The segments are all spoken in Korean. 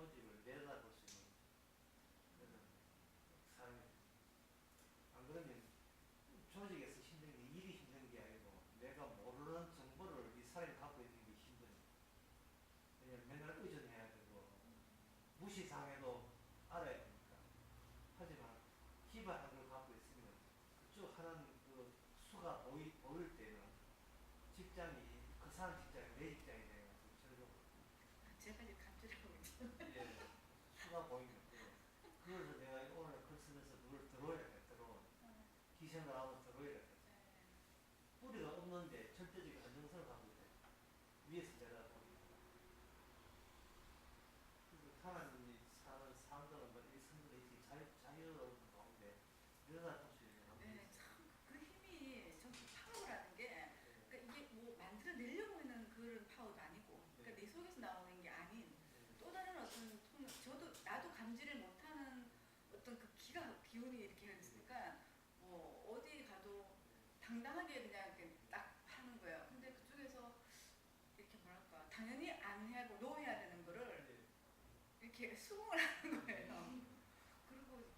조직을 내려다볼 수 있는 그런 사람이. 안 그러면 조직에서 힘든 게 일이 힘든 게 아니고 내가 모르는 정보를 이 사람이 갖고 있는 게 힘드니까. 왜냐면 맨날 의존해야 되고 무시당해도 알아야 되니까. 하지만 기반한 걸 갖고 있으면 그쪽 하는 그 수가 보일 때는 직장이 그 사람 직장이 내 직장이 돼가지고 저절로 제가 이제 감지하고 있어요. 예, 수가 보이면 그래서 내가 오늘 글 쓰면서 누굴 들어야겠더라고. 기생을 하고 들어야겠다. 뿌리가 없는데 절대적인 안정성을 갖고 있다. 위에서 내려다보니 하나님이 사는 사람들은 이 성들이 자유로운 가운데 내려다볼 수 있는 가운데 네, 참 그 힘이 전 파워라는 게 그러니까 이게 뭐 만들어내려고 하는 그런 파워도 아니고 그러니까 내 속에서 나오는 게 아닌 또 다른 어떤 저도 나도 감지를 못하는 어떤 그 기운이 이렇게 있으니까 뭐 어디 가도 당당하게 그냥 이렇게 딱 하는 거예요. 근데 그쪽에서 이렇게 뭐랄까 당연히 안 하고 노 해야 되는 거를 이렇게 수긍을 하는 거예요.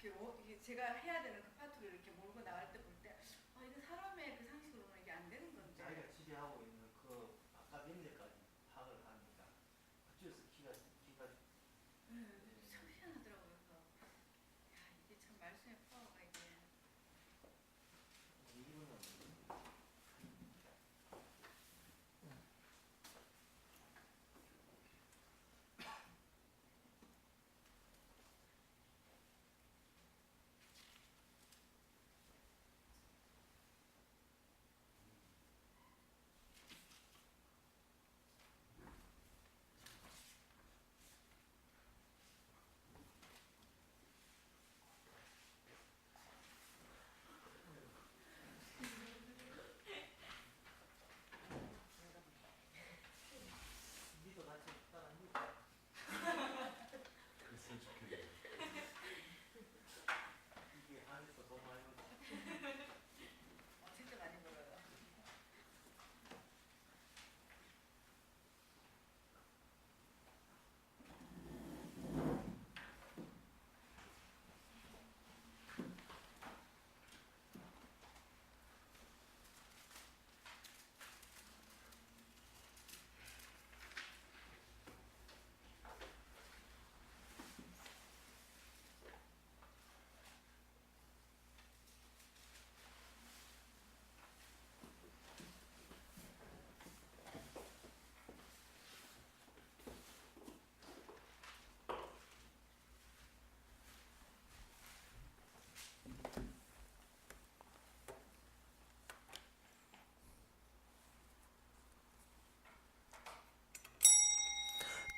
그리고 이렇게 제가 해야 되는 그 파트를 이렇게 몰고 나갈 때 볼 때 아 이거 사람의 그 상식으로는 이게 안 되는 건데 자기가 지배하고 있는 그 아카데미까지 파악을 하니까 그쪽에서 기가 참 희한하더라고요. 그래서 야 이게 참 말씀의 파워가 이게 이분은 니도 같이 따라 니까 그랬으면 좋겠네요. 이게 안에서 돈 많이 벌 진짜 많이 벌어요.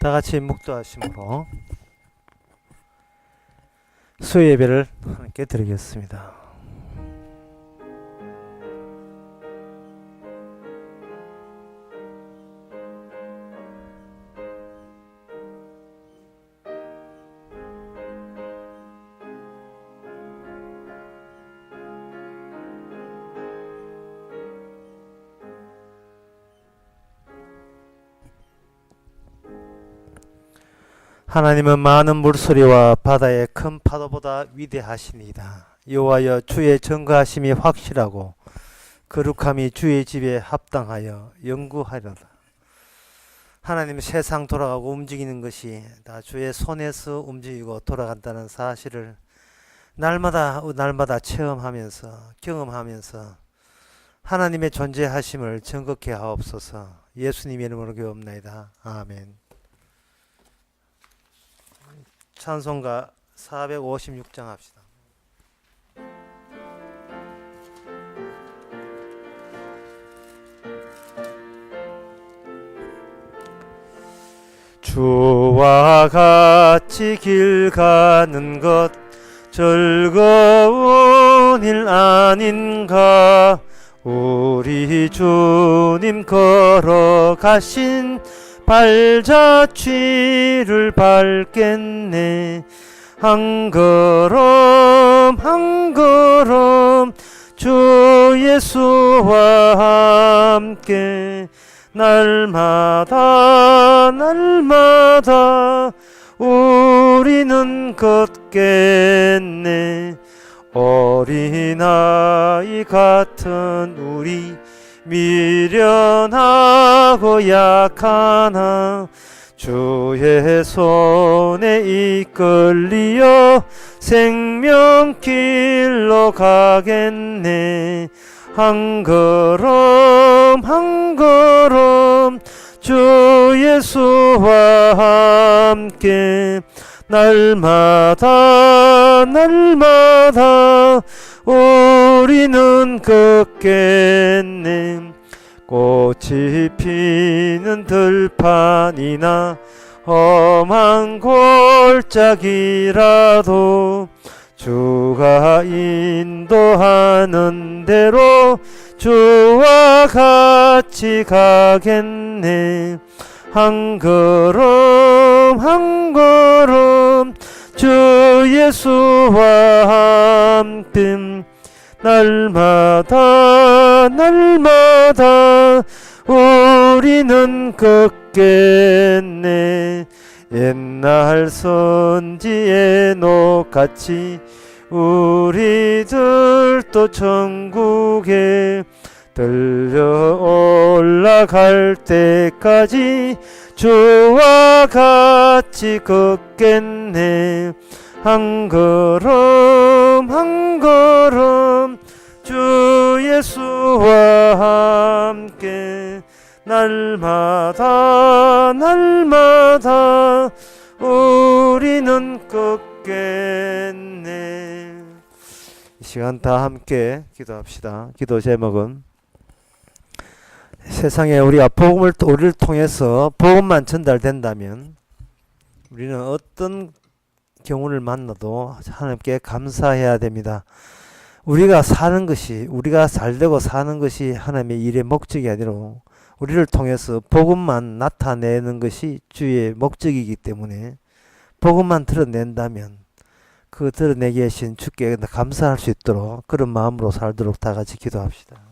다 같이 묵도하심으로 수요 예배를 함께 드리겠습니다. 하나님은 많은 물소리와 바다의 큰 파도보다 위대하시니다. 여호와여 주의 전거하심이 확실하고 거룩함이 주의 집에 합당하여 영구하리로다. 하나님 세상 돌아가고 움직이는 것이 다 주의 손에서 움직이고 돌아간다는 사실을 날마다 체험하면서 경험하면서 하나님의 존재하심을 증거케 하옵소서. 예수님의 이름으로 기도합나이다. 아멘. 찬송가 456장 합시다. 주와 같이 길 가는 것 즐거운 일 아닌가. 우리 주님 걸어가신 발자취를 밟겠네. 한 걸음 한 걸음 주 예수와 함께 날마다 우리 우리는 걷겠네. 어린아이 같은 우리 미련하고 약하나 주의 손에 이끌리어 생명길로 가겠네. 한 걸음 한 걸음 주 예수와 함께 날마다 날마다 우리는 걷겠네. 꽃이 피는 들판이나 험한 골짜기라도 주가 인도하는 대로 주와 같이 가겠네. 한 걸음 한 걸음 주 예수와 함께 날마다 날마다 우리는 걷겠네. 옛날 선지의 녹같이 우리들도 천국에 들려 올라갈 때까지 주와 같이 걷겠네. 한 걸음 한 걸음 주 예수와 함께 날마다 날마다 우리는 걷겠네. 이 시간 다 함께 기도합시다. 기도 제목은 세상에 우리가 우리를 통해서 복음만 전달된다면 우리는 어떤 경우를 만나도 하나님께 감사해야 됩니다. 우리가 사는 것이, 우리가 잘되고 사는 것이 하나님의 일의 목적이 아니라 우리를 통해서 복음만 나타내는 것이 주의 목적이기 때문에 복음만 드러낸다면 그 드러내게 하신 주께 감사할 수 있도록 그런 마음으로 살도록 다 같이 기도합시다.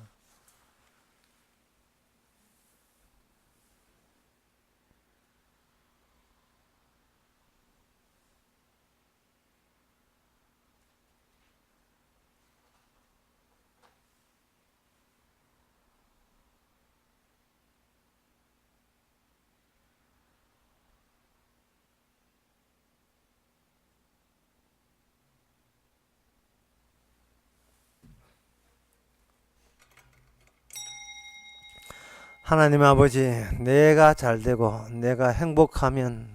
하나님 아버지, 내가 잘되고 내가 행복하면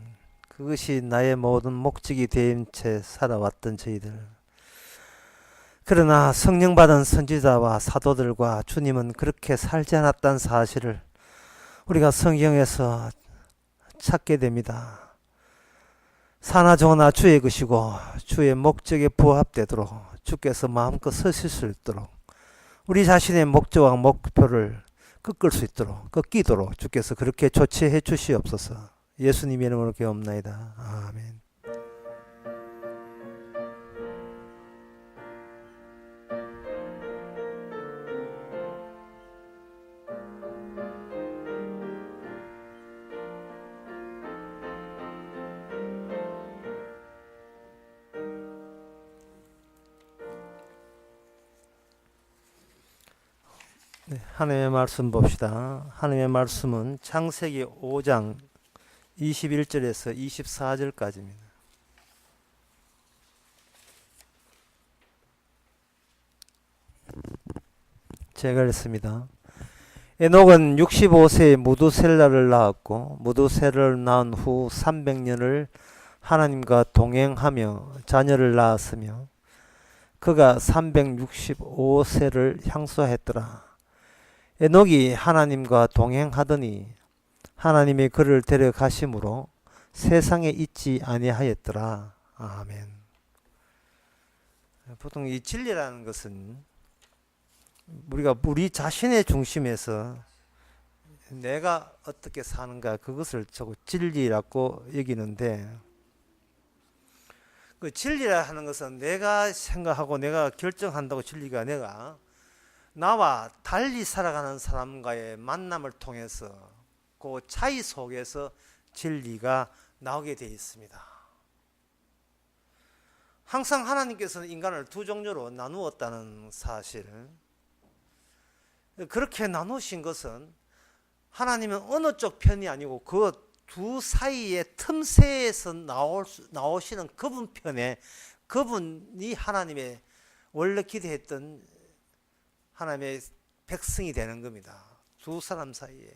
그것이 나의 모든 목적이 된 채 살아왔던 저희들. 그러나 성령 받은 선지자와 사도들과 주님은 그렇게 살지 않았다는 사실을 우리가 성경에서 찾게 됩니다. 사나 좋으나 주의 것이고 주의 목적에 부합되도록 주께서 마음껏 서실 수 있도록 우리 자신의 목적과 목표를 꺾을 수 있도록 꺾이도록 주께서 그렇게 조치해 주시옵소서. 예수님의 이름으로 기도합나이다. 아멘. 네, 하나님의 말씀 봅시다. 하나님의 말씀은 창세기 5장 21절에서 24절까지입니다. 제가 읽습니다. 에녹은 65세에 무두셀라를 낳았고 무두셀라를 낳은 후 300년을 하나님과 동행하며 자녀를 낳았으며 그가 365세를 향수했더라. 에녹이 하나님과 동행하더니 하나님이 그를 데려가심으로 세상에 있지 아니하였더라. 아멘. 보통 이 진리라는 것은 우리가 우리 자신의 중심에서 내가 어떻게 사는가 그것을 저거 진리라고 여기는데 그 진리라 하는 것은 내가 생각하고 내가 결정한다고 진리가 아니라 나와 달리 살아가는 사람과의 만남을 통해서 그 차이 속에서 진리가 나오게 되어 있습니다. 항상 하나님께서는 인간을 두 종류로 나누었다는 사실. 그렇게 나누신 것은 하나님은 어느 쪽 편이 아니고 그 두 사이의 틈새에서 나오시는 그분 편에, 그분이 하나님의 원래 기대했던 하나님의 백성이 되는 겁니다. 두 사람 사이에.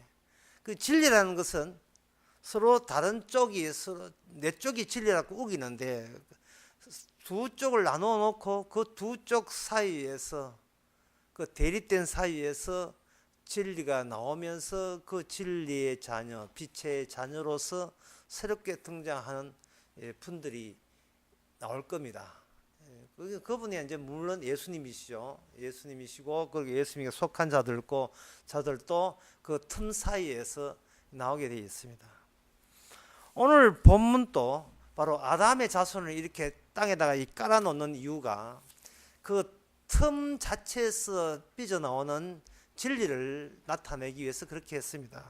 그 진리라는 것은 서로 다른 쪽이 서로 내 쪽이 진리라고 우기는데 두 쪽을 나누어 놓고 그 두 쪽 사이에서 그 대립된 사이에서 진리가 나오면서 그 진리의 자녀, 빛의 자녀로서 새롭게 등장하는 분들이 나올 겁니다. 그분이 이제 물론 예수님이시죠. 예수님이시고 그 예수님에 속한 자들도 그 틈 사이에서 나오게 되어 있습니다. 오늘 본문도 바로 아담의 자손을 이렇게 땅에다가 깔아 놓는 이유가 그 틈 자체에서 삐져나오는 진리를 나타내기 위해서 그렇게 했습니다.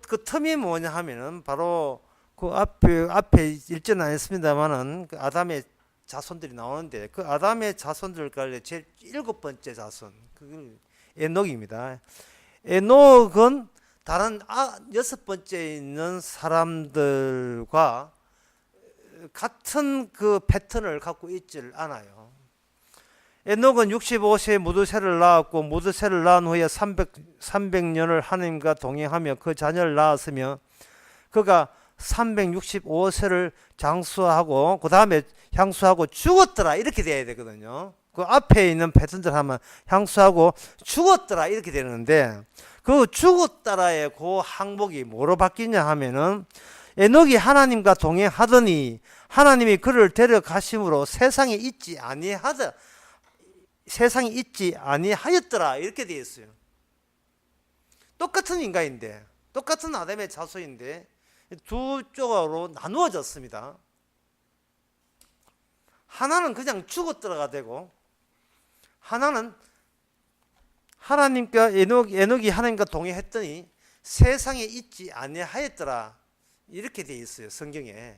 그 틈이 뭐냐 하면은 바로 그 앞에 읽지는 않았습니다만은 그 아담의 자손들이 나오는데 그 아담의 자손들 가운데 제일 7번째 자손, 그게 에녹입니다. 에녹은 다른 6번째에 있는 사람들과 같은 그 패턴을 갖고 있질 않아요. 에녹은 65세에 무드셀을 낳았고 무드셀을 낳은 후에 300년을 하나님과 동행하며 그 자녀를 낳았으며 그가 365세를 장수하고 그 다음에 향수하고 죽었더라 이렇게 돼야 되거든요. 그 앞에 있는 패턴들 하면 향수하고 죽었더라 이렇게 되는데 그 죽었더라의 그 항목이 뭐로 바뀌냐 하면은 에녹이 하나님과 동행하더니 하나님이 그를 데려가심으로 세상에 있지 아니하였더라 이렇게 되어 있어요. 똑같은 인간인데 똑같은 아담의 자손인데 두 쪽으로 나누어졌습니다. 하나는 그냥 죽었더라가 되고 하나는 하나님과 에녹이 하나님과 동행했더니 세상에 있지 아니하였더라 이렇게 되어 있어요. 성경에.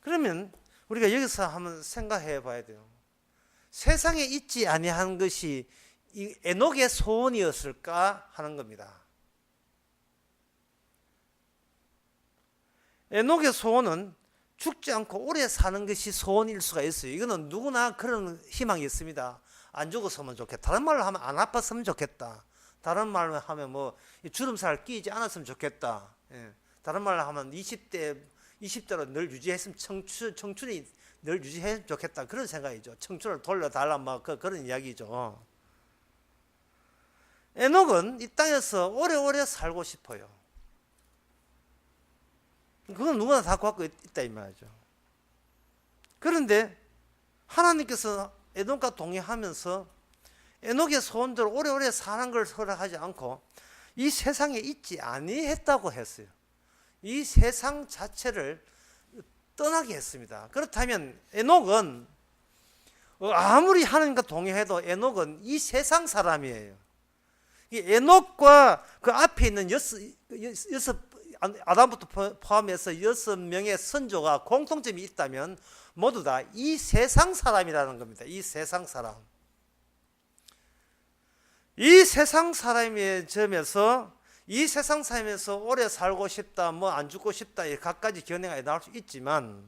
그러면 우리가 여기서 한번 생각해 봐야 돼요. 세상에 있지 아니한 것이 이 에녹의 소원이었을까 하는 겁니다. 에녹의 소원은 죽지 않고 오래 사는 것이 소원일 수가 있어요. 이거는 누구나 그런 희망이 있습니다. 안 죽었으면 좋겠다. 다른 말로 하면 안 아팠으면 좋겠다. 다른 말로 하면 뭐 주름살 끼지 않았으면 좋겠다. 다른 말로 하면 20대로 늘 유지했으면 청춘이 늘 유지했으면 좋겠다. 그런 생각이죠. 청춘을 돌려달라 막 그런 이야기죠. 에녹은 이 땅에서 오래오래 살고 싶어요. 그건 누구나 다 갖고 있다 이 말이죠. 그런데 하나님께서 에녹과 동행하면서 에녹의 소원대로 오래오래 사는 걸 허락하지 않고 이 세상에 있지 아니했다고 했어요. 이 세상 자체를 떠나게 했습니다. 그렇다면 에녹은 아무리 하나님과 동행해도 에녹은 이 세상 사람이에요. 이 에녹과 그 앞에 있는 아담부터 포함해서 6명의 선조가 공통점이 있다면 모두 다 이 세상 사람이라는 겁니다. 이 세상 사람. 이 세상 사람의 점에서 이 세상 삶에서 오래 살고 싶다, 뭐 안 죽고 싶다, 각가지 견해가 나올 수 있지만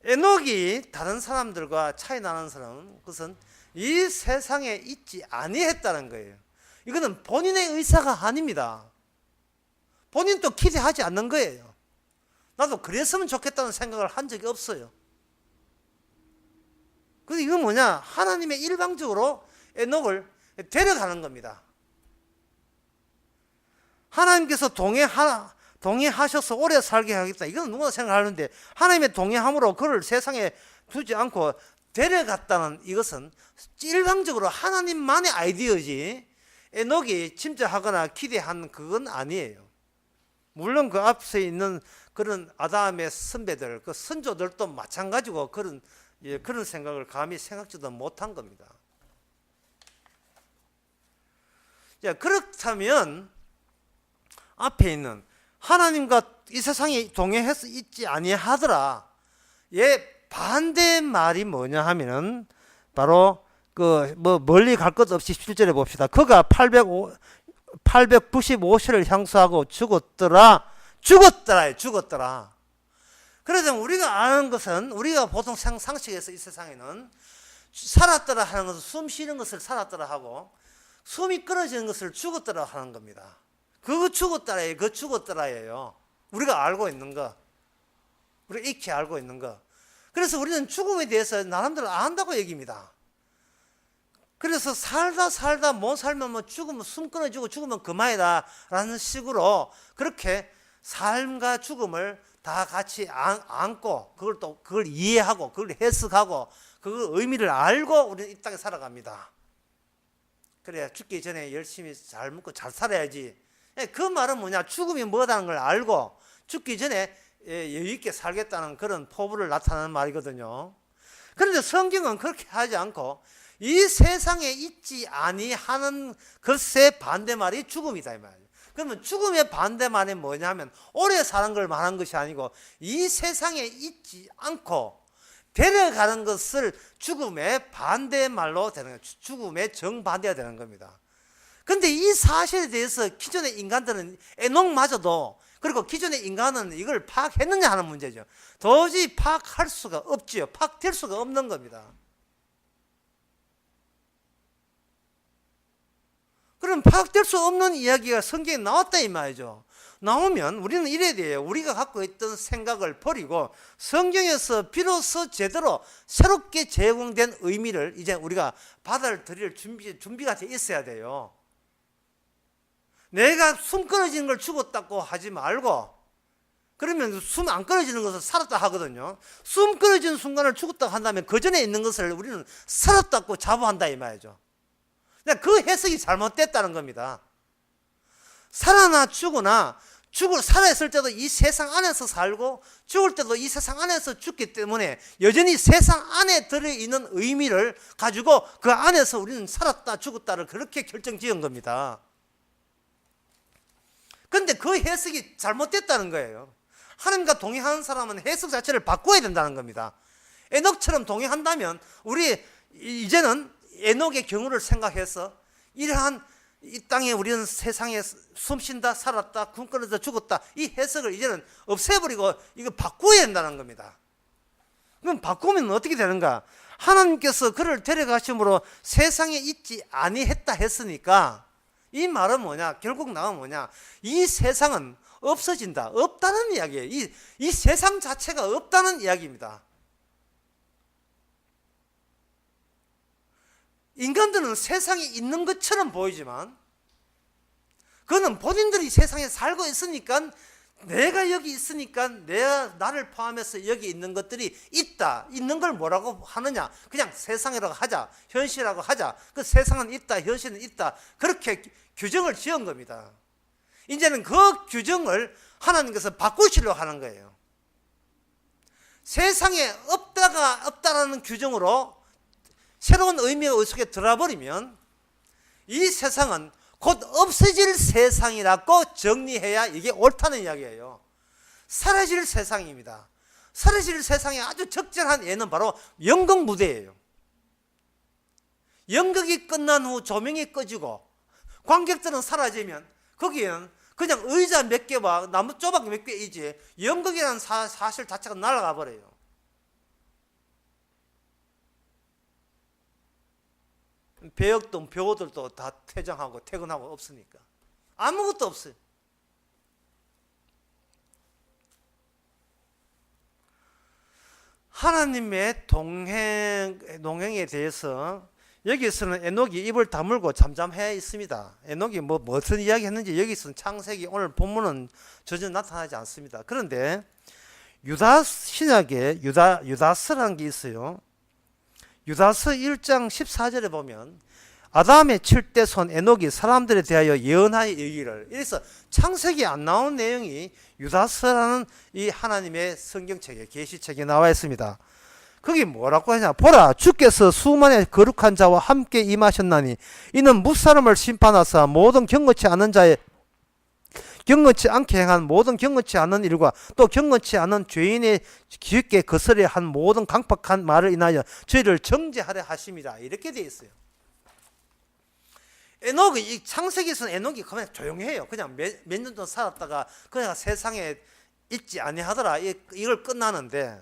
에녹이 다른 사람들과 차이 나는 사람은 그것은 이 세상에 있지 아니했다는 거예요. 이거는 본인의 의사가 아닙니다. 본인도 기대하지 않는 거예요. 나도 그랬으면 좋겠다는 생각을 한 적이 없어요. 그래서 이건 뭐냐? 하나님의 일방적으로 에녹을 데려가는 겁니다. 하나님께서 동행하셔서 오래 살게 하겠다. 이건 누구나 생각하는데 하나님의 동행함으로 그를 세상에 두지 않고 데려갔다는 이것은 일방적으로 하나님만의 아이디어지 에녹이 짐작하거나 기대한 그건 아니에요. 물론 그 앞에 있는 그런 아담의 선배들, 그 선조들도 마찬가지고 그런 생각을 감히 생각지도 못한 겁니다. 자, 그렇다면 앞에 있는 하나님과 이 세상에 동행해서 있지 아니하더라. 얘 반대 말이 뭐냐 하면은 바로 그 뭐 멀리 갈 것 없이 7절에 봅시다. 그가 895세를 향수하고 죽었더라. 그래서 우리가 아는 것은 우리가 보통 상식에서 이 세상에는 살았더라 하는 것은 숨 쉬는 것을 살았더라 하고 숨이 끊어지는 것을 죽었더라 하는 겁니다. 그거 죽었더라예요. 우리가 알고 있는 거. 우리가 익히 알고 있는 거. 그래서 우리는 죽음에 대해서 나름대로 안다고 얘기입니다. 그래서 살다 못 살면 뭐 죽으면 숨 끊어지고 죽으면 그만이다 라는 식으로 그렇게 삶과 죽음을 다 같이 안고 그걸 이해하고 그걸 해석하고 그 의미를 알고 우리는 이 땅에 살아갑니다. 그래야 죽기 전에 열심히 잘 먹고 잘 살아야지. 그 말은 뭐냐? 죽음이 뭐다는 걸 알고 죽기 전에 여유 있게 살겠다는 그런 포부를 나타내는 말이거든요. 그런데 성경은 그렇게 하지 않고 이 세상에 있지 아니하는 것의 반대말이 죽음이다 이 말이에요. 그러면 죽음의 반대말이 뭐냐면 오래 사는 걸 말하는 것이 아니고 이 세상에 있지 않고 데려가는 것을 죽음의 반대말로 되는 거예요. 죽음의 정반대가 되는 겁니다. 그런데 이 사실에 대해서 기존의 인간들은 에녹마저도 그리고 기존의 인간은 이걸 파악했느냐 하는 문제죠. 도저히 파악할 수가 없지요. 파악될 수가 없는 겁니다. 그럼 파악될 수 없는 이야기가 성경에 나왔다 이 말이죠. 나오면 우리는 이래야 돼요. 우리가 갖고 있던 생각을 버리고 성경에서 비로소 제대로 새롭게 제공된 의미를 이제 우리가 받아들일 준비가 돼 있어야 돼요. 내가 숨 끊어지는 걸 죽었다고 하지 말고 그러면 숨 안 끊어지는 것을 살았다 하거든요. 숨 끊어지는 순간을 죽었다고 한다면 그 전에 있는 것을 우리는 살았다고 자부한다 이 말이죠. 그 해석이 잘못됐다는 겁니다. 살아나 죽으나 살아있을 때도 이 세상 안에서 살고 죽을 때도 이 세상 안에서 죽기 때문에 여전히 세상 안에 들어있는 의미를 가지고 그 안에서 우리는 살았다 죽었다를 그렇게 결정지은 겁니다. 그런데 그 해석이 잘못됐다는 거예요. 하나님과 동행하는 사람은 해석 자체를 바꿔야 된다는 겁니다. 에녹처럼 동행한다면 우리 이제는 에녹의 경우를 생각해서 이러한 이 땅에 우리는 세상에 숨쉰다 살았다 굶 끊어져 죽었다 이 해석을 이제는 없애버리고 이거 바꿔야 된다는 겁니다. 그럼 바꾸면 어떻게 되는가? 하나님께서 그를 데려가심으로 세상에 있지 아니했다 했으니까 이 말은 뭐냐? 결국 나온 뭐냐? 이 세상은 없어진다. 없다는 이야기예요. 이 세상 자체가 없다는 이야기입니다. 인간들은 세상에 있는 것처럼 보이지만 그거는 본인들이 세상에 살고 있으니까 내가 여기 있으니까 나를 포함해서 여기 있는 것들이 있다. 있는 걸 뭐라고 하느냐? 그냥 세상이라고 하자. 현실이라고 하자. 그 세상은 있다. 현실은 있다. 그렇게 규정을 지은 겁니다. 이제는 그 규정을 하나님께서 바꾸시려고 하는 거예요. 세상에 없다라는 규정으로 새로운 의미가 속에 들어버리면 이 세상은 곧 없어질 세상이라고 정리해야 이게 옳다는 이야기예요. 사라질 세상입니다. 사라질 세상에 아주 적절한 예는 바로 연극 무대예요. 연극이 끝난 후 조명이 꺼지고 관객들은 사라지면 거기에는 그냥 의자 몇 개와 나무 조각 몇 개이지 연극이라는 사실 자체가 날아가 버려요. 배우들도 다 퇴장하고 퇴근하고 없으니까 아무것도 없어요. 하나님의 동행에 대해서 여기서는 에녹이 입을 다물고 잠잠해 있습니다. 에녹이 무슨 이야기 했는지 여기서는 창세기 오늘 본문은 전혀 나타나지 않습니다. 그런데 유다 신약에 유다서라는 게 있어요. 유다서 1장 14절에 보면 아담의 7대 손 에녹이 사람들에 대하여 예언하여 이르기를 이래서 창세기 안 나온 내용이 유다서라는 이 하나님의 성경책에 계시책에 나와 있습니다. 거기 뭐라고 하냐? 보라 주께서 수만의 거룩한 자와 함께 임하셨나니 이는 무사람을 심판하사 모든 경건치 않은 자의 경건치 않게 행한 모든 경건치 않은 일과 또 경건치 않은 죄인의 기슭에 거스려 한 모든 강팍한 말을 인하여 저희를 정죄하려 하십니다. 이렇게 되어 있어요. 에녹은 이 창세기에서는 에녹이 그냥 조용해요. 그냥 몇 년 정도 살았다가 그냥 세상에 있지 아니하더라. 이걸 끝나는데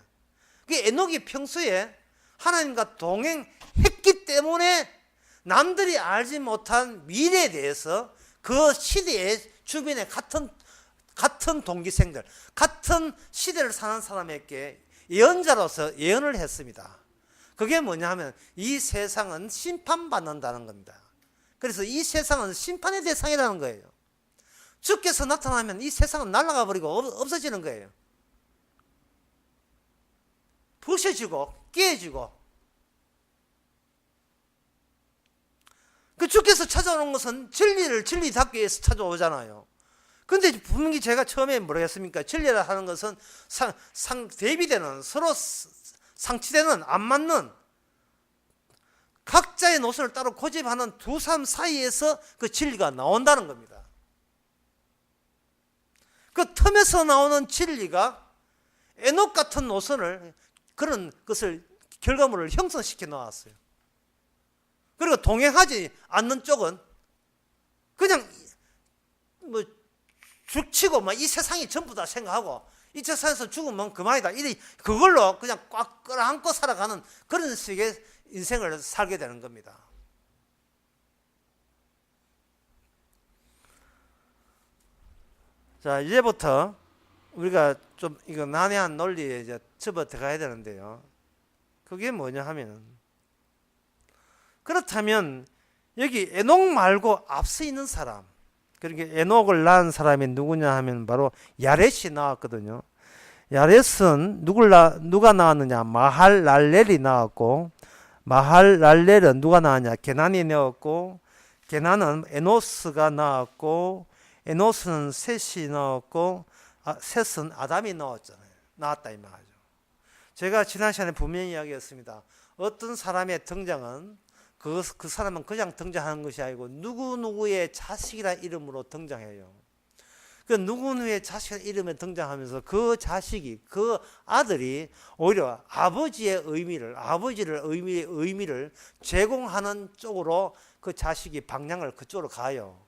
그 에녹이 평소에 하나님과 동행했기 때문에 남들이 알지 못한 미래에 대해서 그 시대의 주변의 같은 동기생들, 같은 시대를 사는 사람에게 예언자로서 예언을 했습니다. 그게 뭐냐 하면 이 세상은 심판받는다는 겁니다. 그래서 이 세상은 심판의 대상이라는 거예요. 주께서 나타나면 이 세상은 날아가 버리고 없어지는 거예요. 부셔지고 깨지고. 그 주께서 찾아오는 것은 진리를 진리답게 위해서 찾아오잖아요. 근데 분명히 제가 처음에 모르겠습니까? 진리라 하는 것은 대비되는 서로 상치되는 안 맞는 각자의 노선을 따로 고집하는 두 사람 사이에서 그 진리가 나온다는 겁니다. 그 틈에서 나오는 진리가 에녹 같은 노선을 그런 것을 결과물을 형성시켜 놓았어요. 그리고 동행하지 않는 쪽은 그냥 뭐 죽치고 막 이 세상이 전부 다 생각하고 이 세상에서 죽으면 그만이다. 그걸로 그냥 꽉 끌어안고 살아가는 그런 식의 인생을 살게 되는 겁니다. 자, 이제부터 우리가 좀 이거 난해한 논리에 이제 접어 들어가야 되는데요. 그게 뭐냐 하면 그렇다면 여기 에녹 말고 앞서 있는 사람, 그러니까 에녹을 낳은 사람이 누구냐 하면 바로 야렛이 나왔거든요. 야렛은 누가 나왔느냐? 마할랄렐이 나왔고, 마할랄렐은 누가 나왔냐? 게난이 나왔고, 게난은 에노스가 나왔고, 에노스는 셋이 나왔고, 셋은 아담이 나왔다 이 말이죠. 제가 지난 시간에 분명히 이야기했습니다. 어떤 사람의 등장은 그 사람은 그냥 등장하는 것이 아니고 누구누구의 자식이라는 이름으로 등장해요. 그 누구누구의 자식이라는 이름에 등장하면서 그 자식이, 그 아들이 오히려 아버지의 의미를 제공하는 쪽으로 그 자식이 방향을 그쪽으로 가요.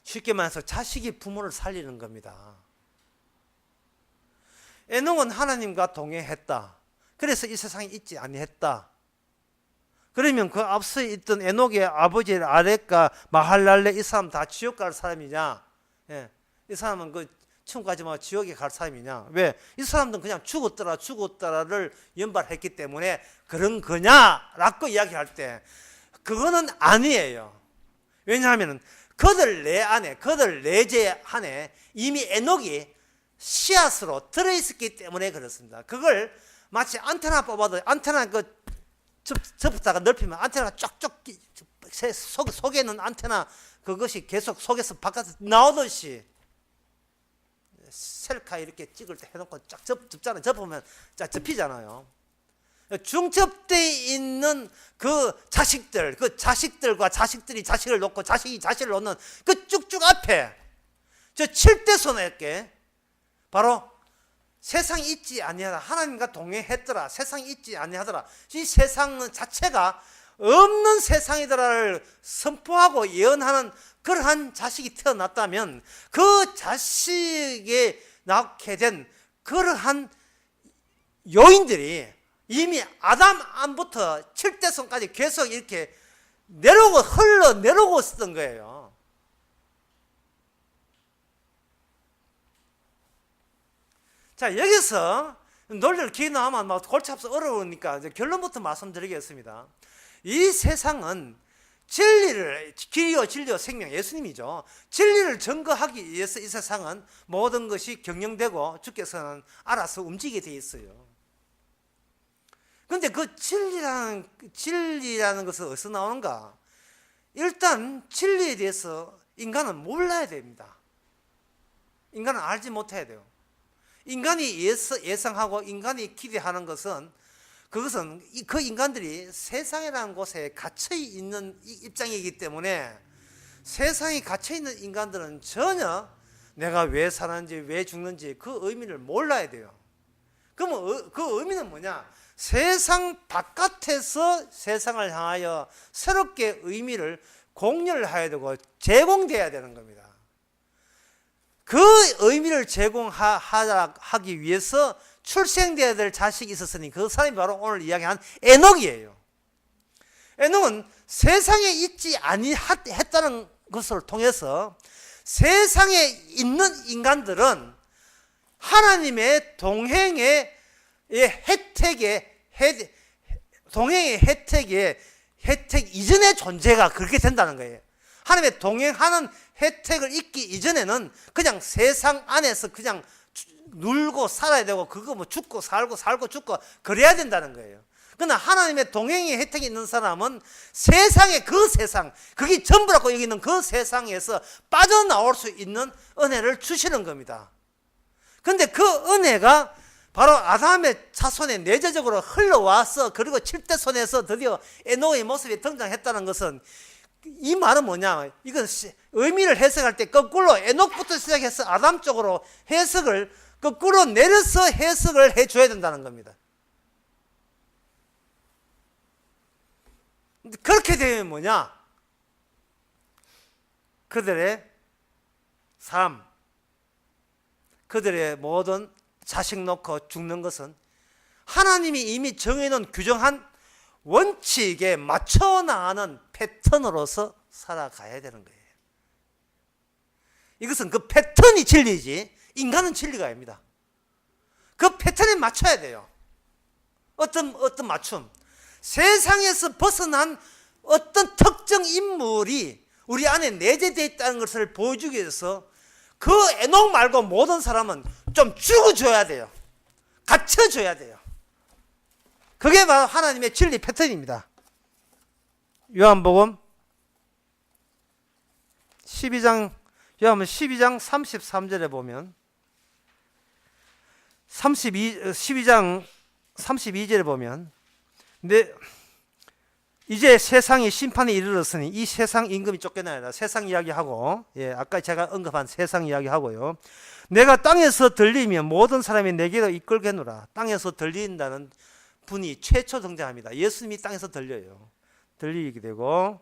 쉽게 말해서 자식이 부모를 살리는 겁니다. 에녹은 하나님과 동행했다. 그래서 이 세상에 있지 아니했다. 그러면 그 앞서 있던 에녹의 아버지 아렛과 마할랄레 이 사람 다 지옥 갈 사람이냐? 예. 이 사람은 그 천국 가지 말고 지옥에 갈 사람이냐? 왜? 이 사람들은 그냥 죽었더라를 연발했기 때문에 그런 거냐라고 이야기할 때 그거는 아니에요. 왜냐하면 그들 내재 안에 이미 에녹이 씨앗으로 들어있었기 때문에 그렇습니다. 그걸 마치 안테나 뽑아도 안테나 접다가 넓히면 안테나가 쪽쪽 속에 있는 안테나 그것이 계속 속에서 바깥에 나오듯이 셀카 이렇게 찍을 때 해놓고 쫙 접잖아요. 접으면 쫙 접히잖아요. 중첩되어 있는 그 자식들과 자식들이 자식을 놓고 자식이 자식을 놓는 그 쭉쭉 앞에 저 칠대손에게 바로 세상이 있지 아니하더라. 하나님과 동행했더라. 세상이 있지 아니하더라. 이 세상 자체가 없는 세상이더라를 선포하고 예언하는 그러한 자식이 태어났다면 그 자식에 낳게 된 그러한 요인들이 이미 아담 안부터 7대손까지 계속 이렇게 흘러내려오고 있었던 거예요. 자, 여기서 논리를 기나하면 막 골치 아파서 어려우니까 이제 결론부터 말씀드리겠습니다. 이 세상은 길이요 진리요 생명 예수님이죠. 진리를 증거하기 위해서 이 세상은 모든 것이 경영되고 주께서는 알아서 움직이게 돼 있어요. 그런데 그 진리라는 것은 어디서 나오는가? 일단 진리에 대해서 인간은 몰라야 됩니다. 인간은 알지 못해야 돼요. 인간이 예상하고 인간이 기대하는 것은 그것은 그 인간들이 세상이라는 곳에 갇혀 있는 입장이기 때문에 세상에 갇혀있는 인간들은 전혀 내가 왜 사는지 왜 죽는지 그 의미를 몰라야 돼요. 그러면 그 의미는 뭐냐? 세상 바깥에서 세상을 향하여 새롭게 의미를 공유해야 되고 제공돼야 되는 겁니다. 그 의미를 제공하기 위해서 출생되어야 될 자식이 있었으니 그 사람이 바로 오늘 이야기한 에녹이에요. 에녹은 세상에 있지 아니했다는 것을 통해서 세상에 있는 인간들은 하나님의 동행의 혜택 이전의 존재가 그렇게 된다는 거예요. 하나님의 동행하는 혜택을 잊기 이전에는 그냥 세상 안에서 그냥 눌고 살아야 되고 그거 뭐 죽고 살고 죽고 그래야 된다는 거예요. 그러나 하나님의 동행의 혜택이 있는 사람은 세상의 그 세상, 그게 전부라고 여기는 그 세상에서 빠져나올 수 있는 은혜를 주시는 겁니다. 그런데 그 은혜가 바로 아담의 자손에 내재적으로 흘러와서 그리고 7대 손에서 드디어 에녹의 모습이 등장했다는 것은 이 말은 뭐냐? 이건 의미를 해석할 때 거꾸로 에녹부터 시작해서 아담 쪽으로 해석을 거꾸로 내려서 해석을 해줘야 된다는 겁니다. 그렇게 되면 뭐냐? 그들의 삶, 그들의 모든 자식 놓고 죽는 것은 하나님이 이미 정해놓은 규정한 원칙에 맞춰 나가는 패턴으로서 살아가야 되는 거예요. 이것은 그 패턴이 진리지 인간은 진리가 아닙니다. 그 패턴에 맞춰야 돼요. 어떤 맞춤. 세상에서 벗어난 어떤 특정 인물이 우리 안에 내재되어 있다는 것을 보여주기 위해서 그 에녹 말고 모든 사람은 좀 죽어줘야 돼요. 갇혀줘야 돼요. 그게 바로 하나님의 진리 패턴입니다. 요한복음 12장 33절에 보면 12장 32절에 보면 이제 세상이 심판에 이르렀으니 이 세상 임금이 쫓겨나야 세상 이야기하고 아까 제가 언급한 세상 이야기하고요. 내가 땅에서 들리면 모든 사람이 내게로 이끌겠노라. 땅에서 들린다는 분이 최초 등장합니다. 예수님이 땅에서 들려요. 들리게 되고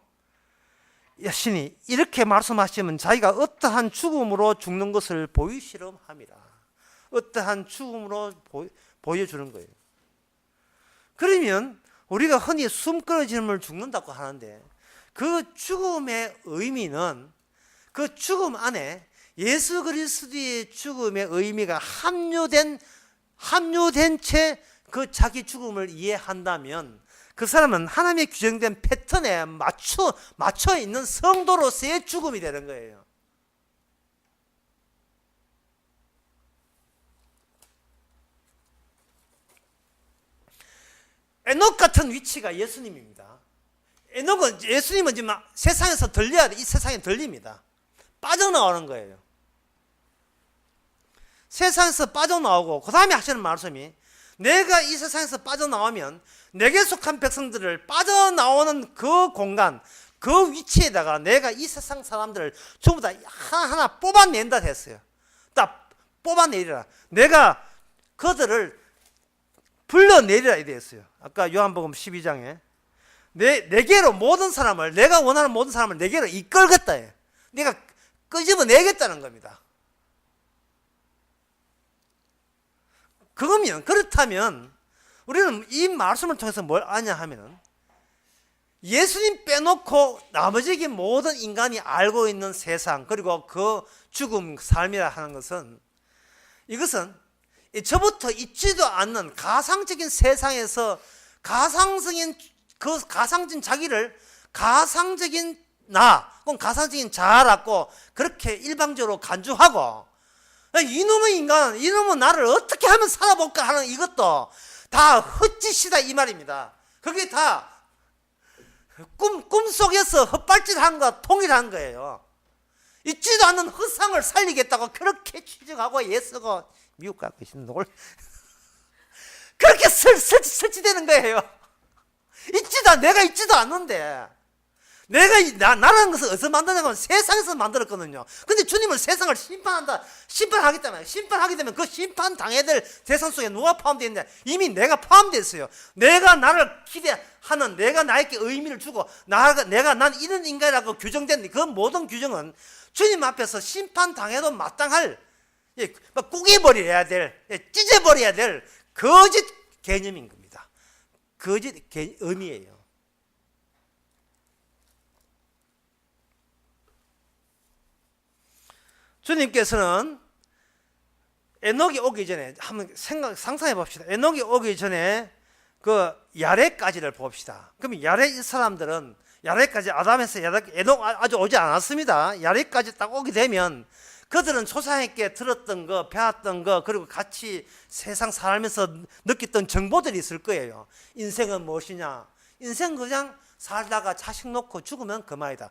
신이 이렇게 말씀하시면 자기가 어떠한 죽음으로 죽는 것을 보이시름합니다. 어떠한 죽음으로 보여주는 거예요. 그러면 우리가 흔히 숨 끊어짐을 죽는다고 하는데 그 죽음의 의미는 그 죽음 안에 예수 그리스도의 죽음의 의미가 함유된 채 그 자기 죽음을 이해한다면 그 사람은 하나님의 규정된 패턴에 맞춰 있는 성도로서의 죽음이 되는 거예요. 에녹 같은 위치가 예수님입니다. 예수님은 지금 세상에서 들려야 돼. 이 세상에 들립니다. 빠져나오는 거예요. 세상에서 빠져나오고 그 다음에 하시는 말씀이 내가 이 세상에서 빠져나오면 내게 속한 백성들을 빠져나오는 그 공간, 그 위치에다가 내가 이 세상 사람들을 전부 다 하나하나 뽑아낸다 했어요. 딱 뽑아내리라. 내가 그들을 불러내리라 이랬어요. 아까 요한복음 12장에 내게로 모든 사람을 내가 원하는 모든 사람을 내게로 이끌겠다 해. 내가 끄집어내겠다는 겁니다. 그렇다면 우리는 이 말씀을 통해서 뭘 아냐 하면은 예수님 빼놓고 나머지 모든 인간이 알고 있는 세상 그리고 그 죽음 삶이라 하는 것은 이것은 저부터 있지도 않는 가상적인 세상에서 가상적인 자기를 가상적인 혹은 가상적인 자아라고 그렇게 일방적으로 간주하고 이놈의 인간, 이놈은 나를 어떻게 하면 살아볼까 하는 이것도 다 헛짓이다 이 말입니다. 그게 다 꿈속에서 헛발질한 것과 통일한 거예요. 있지도 않는 헛상을 살리겠다고 그렇게 취직하고 애쓰고 미국 갈 것인 놀 그렇게 설치되는 거예요. 내가 있지도 않는데 나라는 것을 어디서 만드냐고 하면 세상에서 만들었거든요. 근데 주님은 세상을 심판하기 때문에, 심판하게 되면 그 심판 당해야 될 대상 속에 누가 포함되어 있냐? 이미 내가 포함되어 있어요. 내가 나를 기대하는, 내가 나에게 의미를 주고, 난 이런 인간이라고 규정된 그 모든 규정은 주님 앞에서 심판 당해도 마땅할, 꾸겨버려야 될, 찢어버려야 될 거짓 개념인 겁니다. 거짓 의미예요. 주님께서는 에녹이 오기 전에 한번 상상해 봅시다. 에녹이 오기 전에 그 야레까지를 봅시다. 그럼 야레 이 사람들은 야레까지 아담에서 에녹 아주 오지 않았습니다. 야레까지 딱 오게 되면 그들은 조상에게 들었던 거, 배웠던 거, 그리고 같이 세상 살면서 느꼈던 정보들이 있을 거예요. 인생은 무엇이냐? 인생 그냥 살다가 자식 놓고 죽으면 그만이다.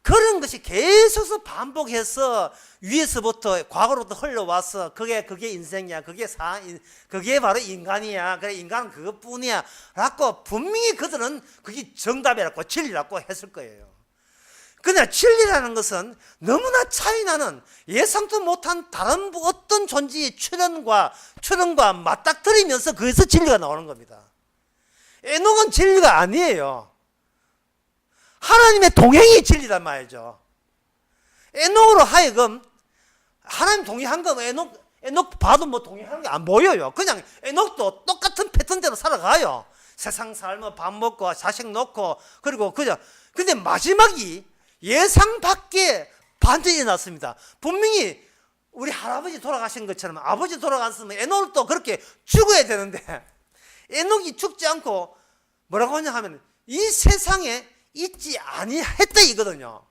그런 것이 계속 반복해서 위에서부터 과거로부터 흘러와서 그게 인생이야. 그게 바로 인간이야. 그래 인간은 그것뿐이야. 라고 분명히 그들은 그게 정답이라고 진리라고 했을 거예요. 그러나 진리라는 것은 너무나 차이나는 예상도 못한 다른 어떤 존재의 출현과 맞닥뜨리면서 거기서 진리가 나오는 겁니다. 에녹은 진리가 아니에요. 하나님의 동행이 진리란 말이죠. 에녹으로 하여금 하나님 동의한 거면 에녹 봐도 뭐 동의하는 게 안 보여요. 그냥 에녹도 똑같은 패턴대로 살아가요. 세상 살면 밥 먹고 자식 놓고 그리고 그냥 근데 마지막이 예상 밖에 반전이 일어났습니다. 분명히 우리 할아버지 돌아가신 것처럼 아버지 돌아갔으면 에녹도 그렇게 죽어야 되는데 에녹이 죽지 않고 뭐라고 하냐 하면 이 세상에 있지 아니했다 이거든요.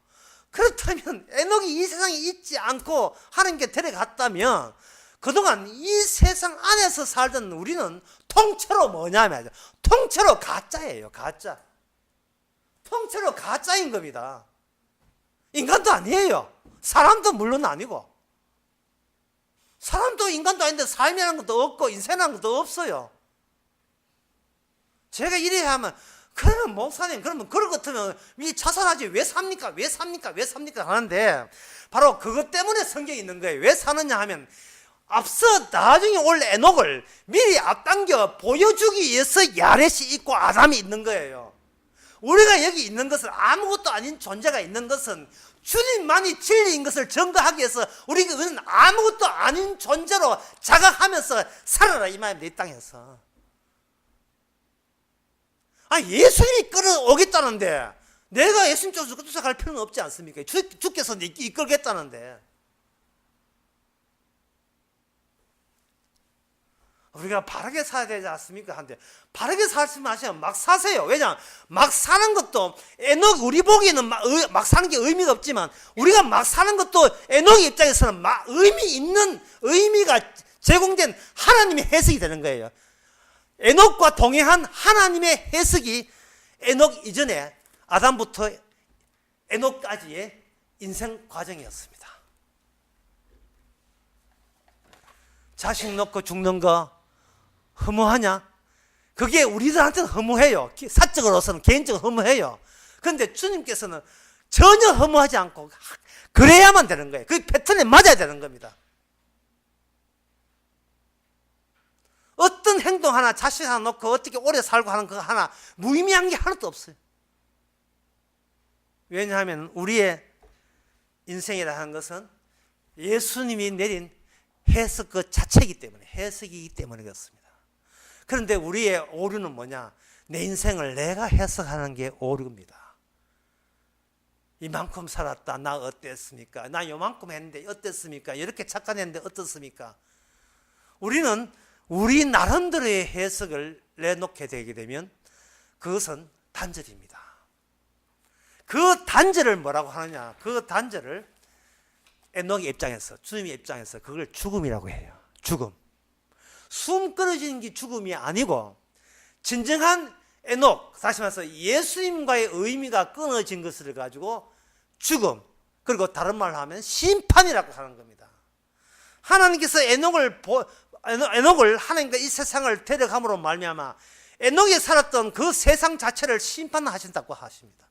그렇다면 에녹이 이 세상에 있지 않고 하나님께 데려갔다면 그동안 이 세상 안에서 살던 우리는 통째로 뭐냐면 통째로 가짜예요. 가짜. 통째로 가짜인 겁니다. 인간도 아니에요. 사람도 물론 아니고. 사람도 인간도 아닌데 삶이라는 것도 없고 인생이라는 것도 없어요. 제가 이래야 하면 그러면 목사님 그러면 그럴 것 같으면 이 자살하지 왜 삽니까? 왜 삽니까? 왜 삽니까? 하는데 바로 그것 때문에 성경이 있는 거예요. 왜 사느냐 하면 앞서 나중에 올 에녹을 미리 앞당겨 보여주기 위해서 야렛이 있고 아담이 있는 거예요. 우리가 여기 있는 것은 아무것도 아닌 존재가 있는 것은 주님만이 진리인 것을 증거하기 위해서 우리는 아무것도 아닌 존재로 자각하면서 살아라 이 말입니다. 이 땅에서. 예수님이 끌어오겠다는데 내가 예수님 쪽에서 쫓아갈 필요는 없지 않습니까? 주께서 이끌겠다는데 우리가 바르게 살아야 되지 않습니까? 한데 바르게 살지 마시면 막 사세요. 왜냐하면 막 사는 것도 에녹 우리 보기에는 막 사는 게 의미가 없지만 우리가 막 사는 것도 에녹의 입장에서는 막 의미가 제공된 하나님의 해석이 되는 거예요. 에녹과 동행한 하나님의 해석이 에녹 이전에 아담부터 에녹까지의 인생 과정이었습니다. 자식 놓고 죽는 거 허무하냐? 그게 우리들한테는 허무해요. 사적으로서는 개인적으로 허무해요. 그런데 주님께서는 전혀 허무하지 않고 그래야만 되는 거예요. 그 패턴에 맞아야 되는 겁니다. 어떤 행동 하나 자식 하나 놓고 어떻게 오래 살고 하는 거 하나 무의미한 게 하나도 없어요. 왜냐하면 우리의 인생이라는 것은 예수님이 내린 해석 그 자체이기 때문에 해석이기 때문에 그렇습니다. 그런데 우리의 오류는 뭐냐? 내 인생을 내가 해석하는 게 오류입니다. 이만큼 살았다. 나 어땠습니까? 나 요만큼 했는데 어땠습니까? 이렇게 착각했는데 어떻습니까? 우리는 우리 나름대로의 해석을 내놓게 되게 되면 그것은 단절입니다. 그 단절을 뭐라고 하느냐? 그 단절을 에녹의 입장에서 주님의 입장에서 그걸 죽음이라고 해요. 죽음. 숨 끊어지는 게 죽음이 아니고 진정한 에녹, 다시 말해서 예수님과의 의미가 끊어진 것을 가지고 죽음, 그리고 다른 말로 하면 심판이라고 하는 겁니다. 하나님께서 에녹을 하나님과 이 세상을 데려감으로 말미암아 에녹이 살았던 그 세상 자체를 심판하신다고 하십니다.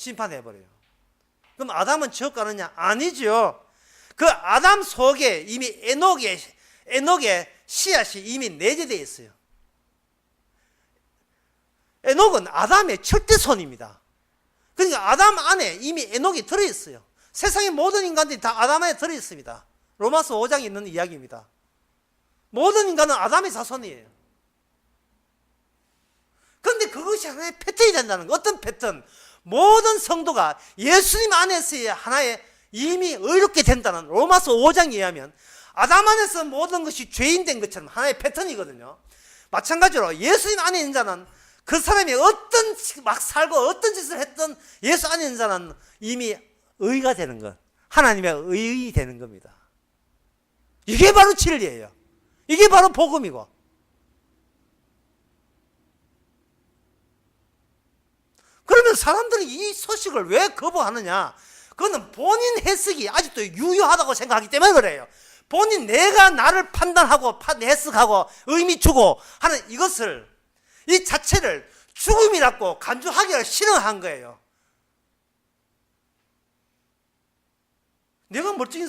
심판해버려요. 그럼 아담은 지옥 가느냐? 아니죠. 그 아담 속에 이미 에녹의 씨앗이 이미 내재되어 있어요. 에녹은 아담의 절대손입니다. 그러니까 아담 안에 이미 에녹이 들어있어요. 세상의 모든 인간들이 다 아담 안에 들어있습니다. 로마서 5장에 있는 이야기입니다. 모든 인간은 아담의 자손이에요. 그런데 그것이 하나의 패턴이 된다는 거. 어떤 패턴? 모든 성도가 예수님 안에서의 하나의 이미 의롭게 된다는 로마서 5장에 의하면 아담 안에서 모든 것이 죄인 된 것처럼 하나의 패턴이거든요. 마찬가지로 예수님 안에 있는 자는 그 사람이 어떤 막 살고 어떤 짓을 했던 예수 안에 있는 자는 이미 의가 되는 것. 하나님의 의이 되는 겁니다. 이게 바로 진리예요. 이게 바로 복음이고. 그러면 사람들이 이 소식을 왜 거부하느냐? 그거는 본인 해석이 아직도 유효하다고 생각하기 때문에 그래요. 본인 내가 나를 판단하고 해석하고 의미 주고 하는 이것을 이 자체를 죽음이라고 간주하기를 싫어한 거예요. 내가 멀쩡히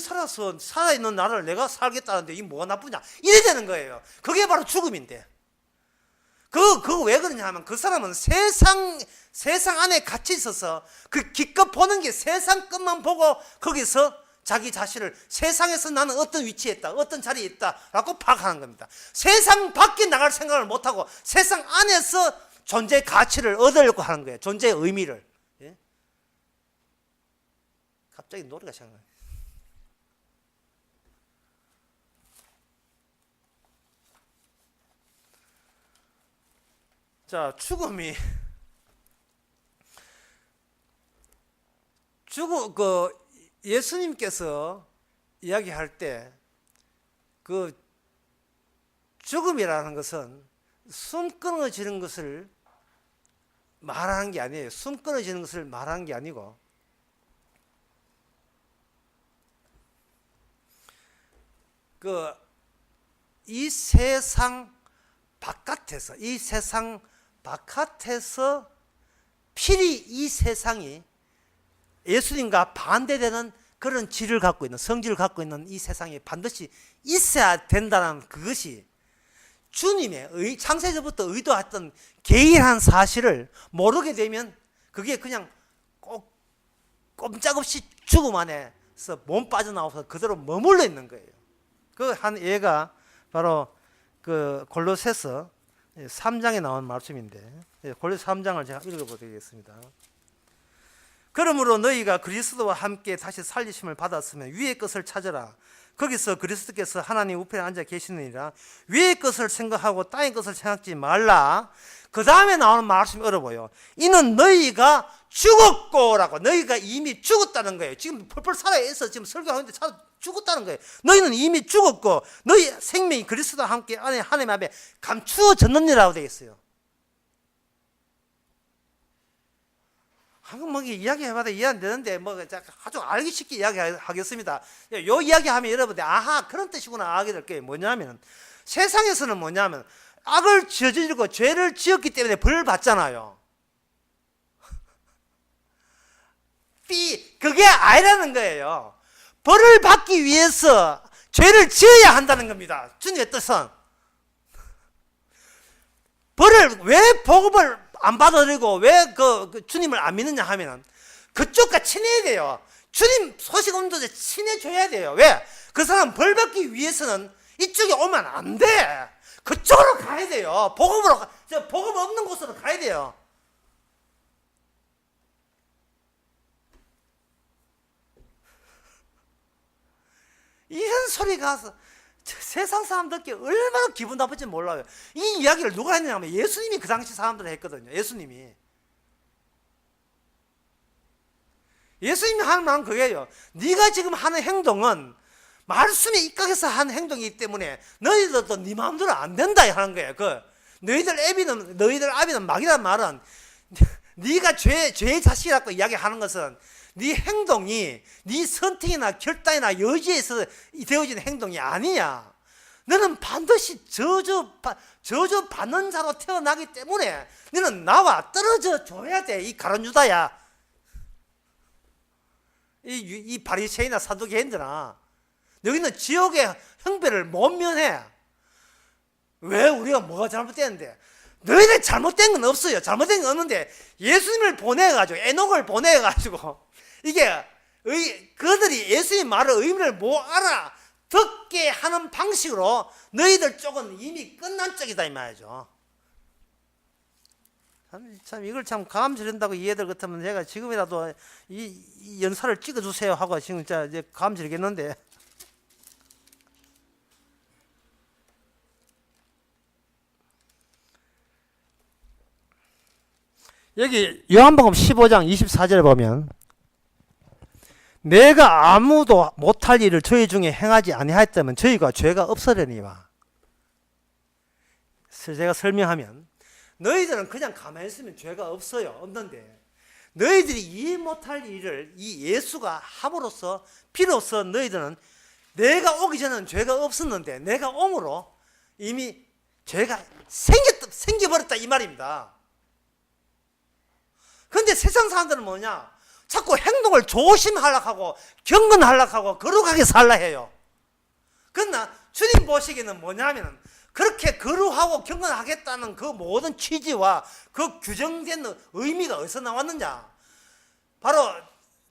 살아있는 나를 내가 살겠다는데 이게 뭐가 나쁘냐? 이래 되는 거예요. 그게 바로 죽음인데. 그거 왜 그러냐 하면 그 사람은 세상 안에 갇혀 있어서 그 기껏 보는 게 세상 것만 보고 거기서 자기 자신을 세상에서 나는 어떤 위치에 있다, 어떤 자리에 있다라고 파악하는 겁니다. 세상 밖에 나갈 생각을 못하고 세상 안에서 존재의 가치를 얻으려고 하는 거예요. 존재의 의미를. 예? 갑자기 노래가 생각나요. 자, 예수님께서 이야기할 때 그 죽음이라는 것은 숨 끊어지는 것을 말하는 게 아니에요. 숨 끊어지는 것을 말하는 게 아니고 이 세상 바깥에서 필히 이 세상이 예수님과 반대되는 그런 질을 갖고 있는 성질을 갖고 있는 이 세상에 반드시 있어야 된다는 그것이 주님의 창세전부터 의도했던 개인한 사실을 모르게 되면 그게 그냥 꼭 꼼짝없이 죽음 안에서 몸 빠져나와서 그대로 머물러 있는 거예요. 그 한 예가 바로 그 골로새서 3장에 나온 말씀인데 골로새 3장을 제가 읽어보겠습니다. 그러므로 너희가 그리스도와 함께 다시 살리심을 받았으면 위의 것을 찾으라. 거기서 그리스도께서 하나님 우편에 앉아 계시느니라. 위의 것을 생각하고 땅의 것을 생각지 말라. 그 다음에 나오는 말씀이 어려워요. 이는 너희가 죽었고라고. 너희가 이미 죽었다는 거예요. 지금 펄펄 살아있어. 지금 설교하는데 죽었다는 거예요. 너희는 이미 죽었고 너희 생명이 그리스도와 함께 안에 하나님 앞에 감추어졌느니라고 되어 있어요. 한국 이야기해봐도 이해 안 되는데 아주 알기 쉽게 이야기하겠습니다. 요 이야기하면 여러분들 아하 그런 뜻이구나 알게 될 게 뭐냐면 세상에서는 뭐냐면 악을 저지르고 죄를 지었기 때문에 벌을 받잖아요. 그게 아니라는 거예요. 벌을 받기 위해서 죄를 지어야 한다는 겁니다. 주님의 뜻은. 왜 복음을 안 받아들이고 왜 그 주님을 안 믿느냐 하면 그쪽과 친해야 돼요. 주님 소식 온도에 친해져야 돼요. 왜? 그 사람 벌 받기 위해서는 이쪽에 오면 안 돼. 그쪽으로 가야 돼요. 복음 없는 곳으로 가야 돼요. 이런 소리가 세상 사람들께 얼마나 기분 나쁠지 몰라요. 이 이야기를 누가 했느냐 하면 예수님이 그 당시 사람들을 했거든요. 예수님이 하는 말은 그게요. 네가 지금 하는 행동은 말씀에 입각해서 하는 행동이기 때문에 너희들도 네 마음대로 안 된다 하는 거예요. 너희들 아비는 막이라는 말은 네가 죄의 자식이라고 이야기하는 것은 네 행동이 네 선택이나 결단이나 여지에서 되어진 행동이 아니야. 너는 반드시 저주받는 자로 태어나기 때문에 너는 나와 떨어져 줘야 돼. 이 가룟유다야. 이 바리새인이나 사두개인들아, 너희는 지옥의 형벌을 못 면해. 왜? 우리가 뭐가 잘못됐는데? 너희들 잘못된 건 없어요. 잘못된 건 없는데 예수님을 보내가지고, 에녹을 보내가지고 이게 그들이 예수님 말의 의미를 못 알아 듣게 하는 방식으로 너희들 쪽은 이미 끝난 쪽이다 이 말이죠. 참 이걸 참 감지른다고 이해들 같으면 제가 지금이라도 이 연사를 찍어주세요 하고 지금 진짜 이제 감지르겠는데. 여기 요한복음 15장 24절에 보면 내가 아무도 못할 일을 저희 중에 행하지 아니하였다면 저희가 죄가 없으려니와. 제가 설명하면 너희들은 그냥 가만히 있으면 죄가 없어요. 없는데 너희들이 이해 못할 일을 이 예수가 함으로써 비로소 너희들은 내가 오기 전에는 죄가 없었는데 내가 옴으로 이미 죄가 생겨버렸다 이 말입니다. 그런데 세상 사람들은 뭐냐? 자꾸 행동을 조심하려고 하고 경건하려고 하고 거룩하게 살라 해요. 그러나 주님 보시기에는 뭐냐면 그렇게 거룩하고 경건하겠다는 그 모든 취지와 그 규정된 의미가 어디서 나왔느냐? 바로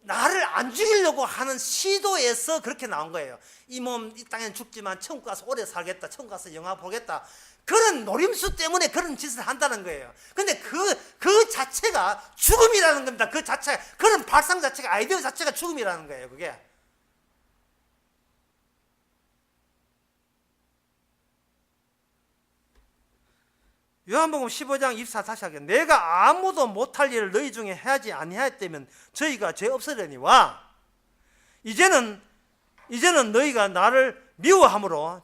나를 안 죽이려고 하는 시도에서 그렇게 나온 거예요. 이 몸 이 땅에는 죽지만 천국 가서 오래 살겠다, 천국 가서 영화 보겠다, 그런 노림수 때문에 그런 짓을 한다는 거예요. 근데 그 자체가 죽음이라는 겁니다. 그 자체, 그런 발상 자체가, 아이디어 자체가 죽음이라는 거예요. 그게. 요한복음 15장 24 다시 하게, 내가 아무도 못할 일을 너희 중에 해야지 아니하였다면 저희가 죄 없으려니와. 이제는 너희가 나를 미워함으로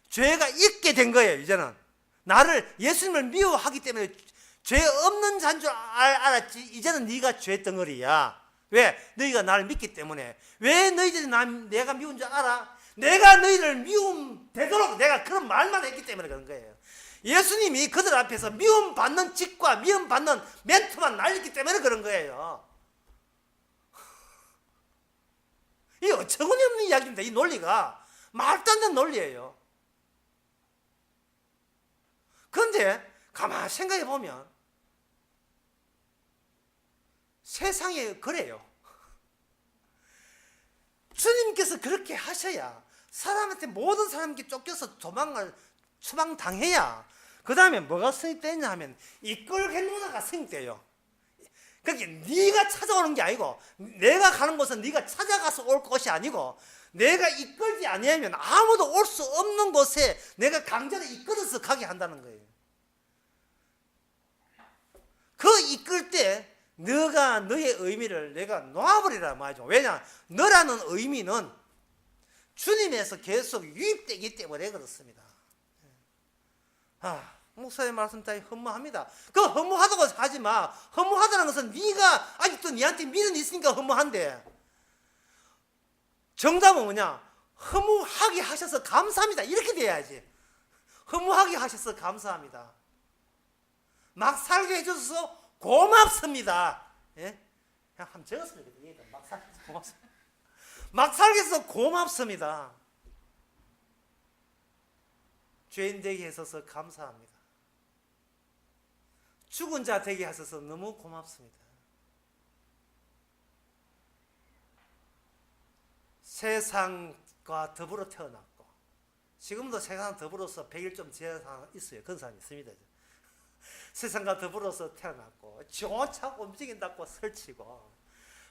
죄가 있게 된 거예요. 이제는 나를, 예수님을 미워하기 때문에 죄 없는 자인 줄 알았지. 이제는 네가 죄 덩어리야. 왜? 너희가 나를 믿기 때문에. 왜 너희들이 내가 미운 줄 알아? 내가 너희를 미움 되도록 내가 그런 말만 했기 때문에 그런 거예요. 예수님이 그들 앞에서 미움 받는 짓과 미움 받는 멘트만 날렸기 때문에 그런 거예요. 이 어처구니 없는 이야기입니다. 이 논리가 말도 안 되는 논리예요. 그런데 가만히 생각해 보면 세상에 그래요. 주님께서 그렇게 하셔야, 사람한테, 모든 사람에게 쫓겨서 추방당해야 그 다음에 뭐가 성립되냐 하면 이끌게 누나가 성립돼요. 그러니까 네가 찾아오는 게 아니고, 내가 가는 곳은 네가 찾아가서 올 것이 아니고, 내가 이끌지 아니하면 아무도 올 수 없는 곳에 내가 강제로 이끌어서 가게 한다는 거예요. 그 이끌 때 너가 너의 의미를 내가 놓아버리라 말이죠. 왜냐? 너라는 의미는 주님에서 계속 유입되기 때문에 그렇습니다. 목사님 말씀 다 허무합니다. 그 허무하다고 하지 마. 허무하다는 것은 네가 아직도 네한테 미련이 있으니까 허무한데, 정답은 뭐냐? 허무하게 하셔서 감사합니다. 이렇게 돼야지. 허무하게 하셔서 감사합니다. 막 살게 해줘서 고맙습니다. 예? 그냥 한번 적었으면 되겠다. 막 살게 해서 고맙습니다. 막 살게 해서 고맙습니다. 죄인 되게 해서 감사합니다. 죽은 자 되게 하셔서 너무 고맙습니다. 세상과 더불어 태어났고, 지금도 세상 더불어서 100일 좀 지난 사람 있어요. 그런 사람이 있습니다. 세상과 더불어서 태어났고, 좋차고 움직인다고 설치고,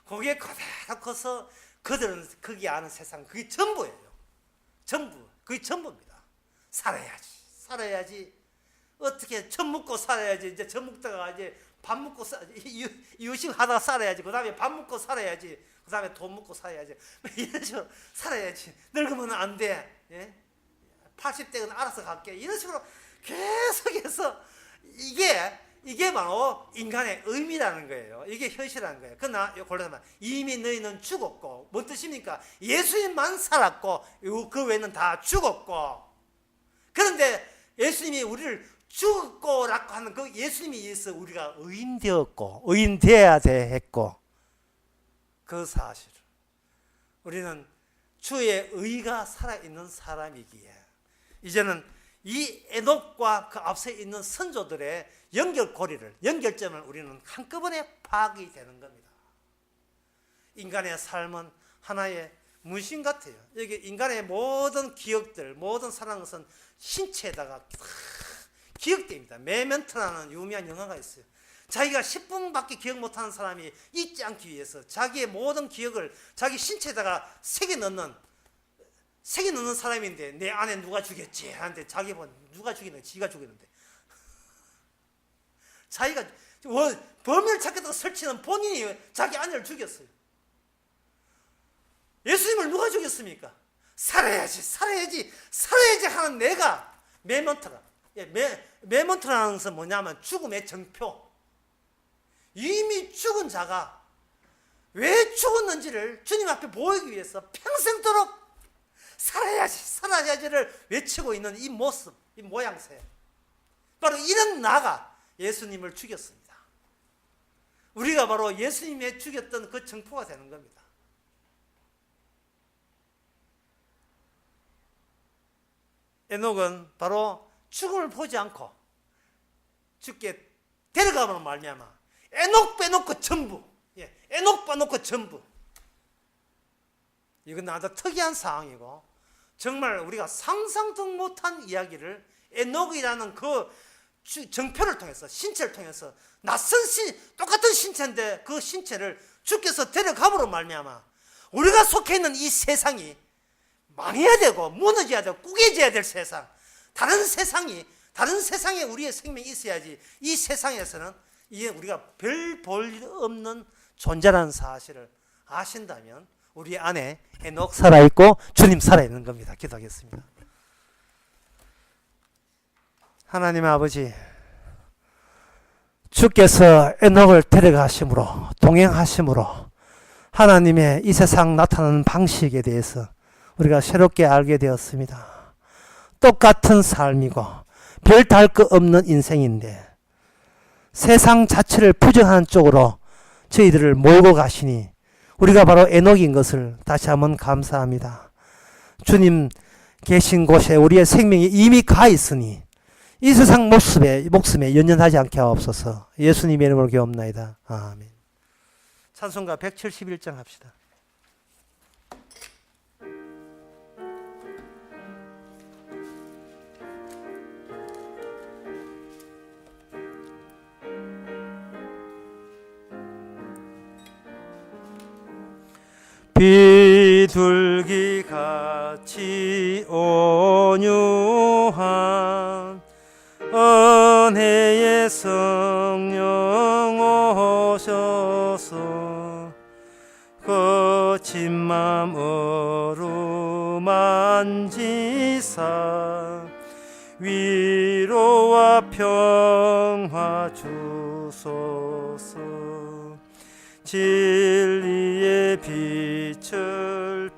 거기에 그대로 커서 그들은 거기 아는 세상, 그게 전부예요. 전부, 그게 전부입니다. 살아야지. 어떻게 젖 먹고 살아야지. 이제 젖 먹다가 이제 밥 먹고 이유식 하다가 살아야지. 그 다음에 밥 먹고 살아야지. 그 다음에 돈 먹고 살아야지. 이런 식으로 살아야지. 늙으면 안 돼. 예? 80대는 알아서 갈게. 이런 식으로 계속해서 이게 바로 인간의 의미라는 거예요. 이게 현실이라는 거예요. 그러나 골라서 이미 너희는 죽었고, 뭔 뜻입니까? 예수님만 살았고 그 외에는 다 죽었고. 그런데 예수님이 우리를 죽었고라고 하는 그 예수님에 의해서 우리가 의인되었고, 의인되어야 했고, 그 사실을 우리는 주의 의가 살아있는 사람이기에 이제는 이 에녹과 그 앞서 있는 선조들의 연결고리를, 연결점을 우리는 한꺼번에 파악이 되는 겁니다. 인간의 삶은 하나의 문신 같아요. 여기 인간의 모든 기억들, 모든 사랑하는 것은 신체에다가 기억됩니다. 메멘토라는 유명한 영화가 있어요. 자기가 10분밖에 기억 못하는 사람이 잊지 않기 위해서 자기의 모든 기억을 자기 신체에다가 새겨 넣는 사람인데, 내 아내 누가 죽였지 하는데 자기 보면 누가 죽이는데, 지가 죽이는데 자기가 범인을 찾겠다고 설치는 본인이 자기 아내를 죽였어요. 예수님을 누가 죽였습니까? 살아야지 하는 내가 메멘토라. 메멘토라는 것은 뭐냐면 죽음의 정표. 이미 죽은 자가 왜 죽었는지를 주님 앞에 보이기 위해서 평생도록 살아야지를 외치고 있는 이 모습, 이 모양새. 바로 이런 나가 예수님을 죽였습니다. 우리가 바로 예수님의 죽였던 그 정포가 되는 겁니다. 에녹은 바로 죽음을 보지 않고 죽게 데려가면 말미암아 에녹 빼놓고 전부, 에녹 빼놓고 전부. 이건 아주 특이한 상황이고 정말 우리가 상상도 못한 이야기를 에녹이라는 그 정표를 통해서, 신체를 통해서, 똑같은 신체인데 그 신체를 주께서 데려가므로 말미암아 우리가 속해 있는 이 세상이 망해야 되고 무너져야 되고 꾸겨져야 될 세상, 다른 세상에 우리의 생명이 있어야지 이 세상에서는 이게 우리가 별 볼 없는 존재라는 사실을 아신다면 우리 안에 에녹 살아있고 주님 살아있는 겁니다. 기도하겠습니다. 하나님 아버지, 주께서 에녹을 데려가심으로, 동행하심으로 하나님의 이 세상 나타나는 방식에 대해서 우리가 새롭게 알게 되었습니다. 똑같은 삶이고 별 다를 것 없는 인생인데 세상 자체를 부정하는 쪽으로 저희들을 몰고 가시니 우리가 바로 에녹인 것을 다시 한번 감사합니다. 주님 계신 곳에 우리의 생명이 이미 가 있으니 이 세상 목숨에 연연하지 않게 하옵소서. 예수님의 이름으로 기도합나이다. 아멘. 찬송가 171장 합시다. 비둘기같이 온유한 은혜의 성령 오셔서 거친 맘 어루만지사 위로와 평화 주소서. 진리의 빛을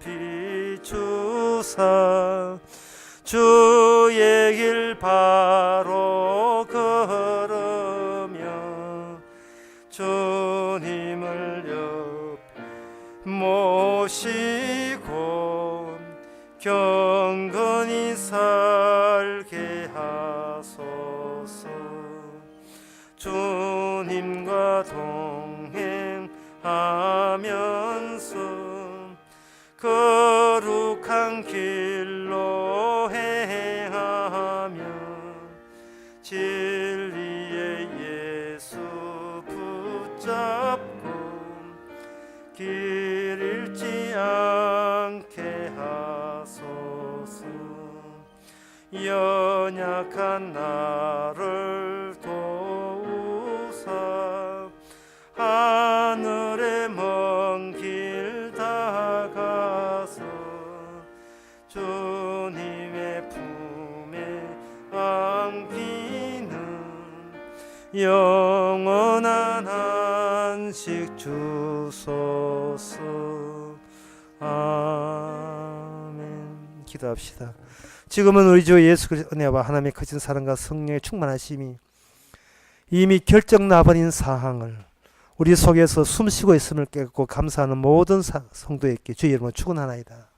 비추사 주의 길 바로 걸으며 주님을 옆에 모시고 경건히 살게 하소서. 주님과 동행하면서 거룩한 길로 행하며 진리의 예수 붙잡고 길 잃지 않게 하소서. 연약한 나를 도우사 하늘의 먼 길 다가서 주님의 품에 안기는 영원한 안식 주소서. 아멘. 기도합시다. 지금은 우리 주 예수 그리스도의 은혜와 하나님의 크신 사랑과 성령의 충만하심이 이미 결정 나버린 사항을 우리 속에서 숨 쉬고 있음을 깨닫고 감사하는 모든 성도에게 주의 이름으로 축원하나이다.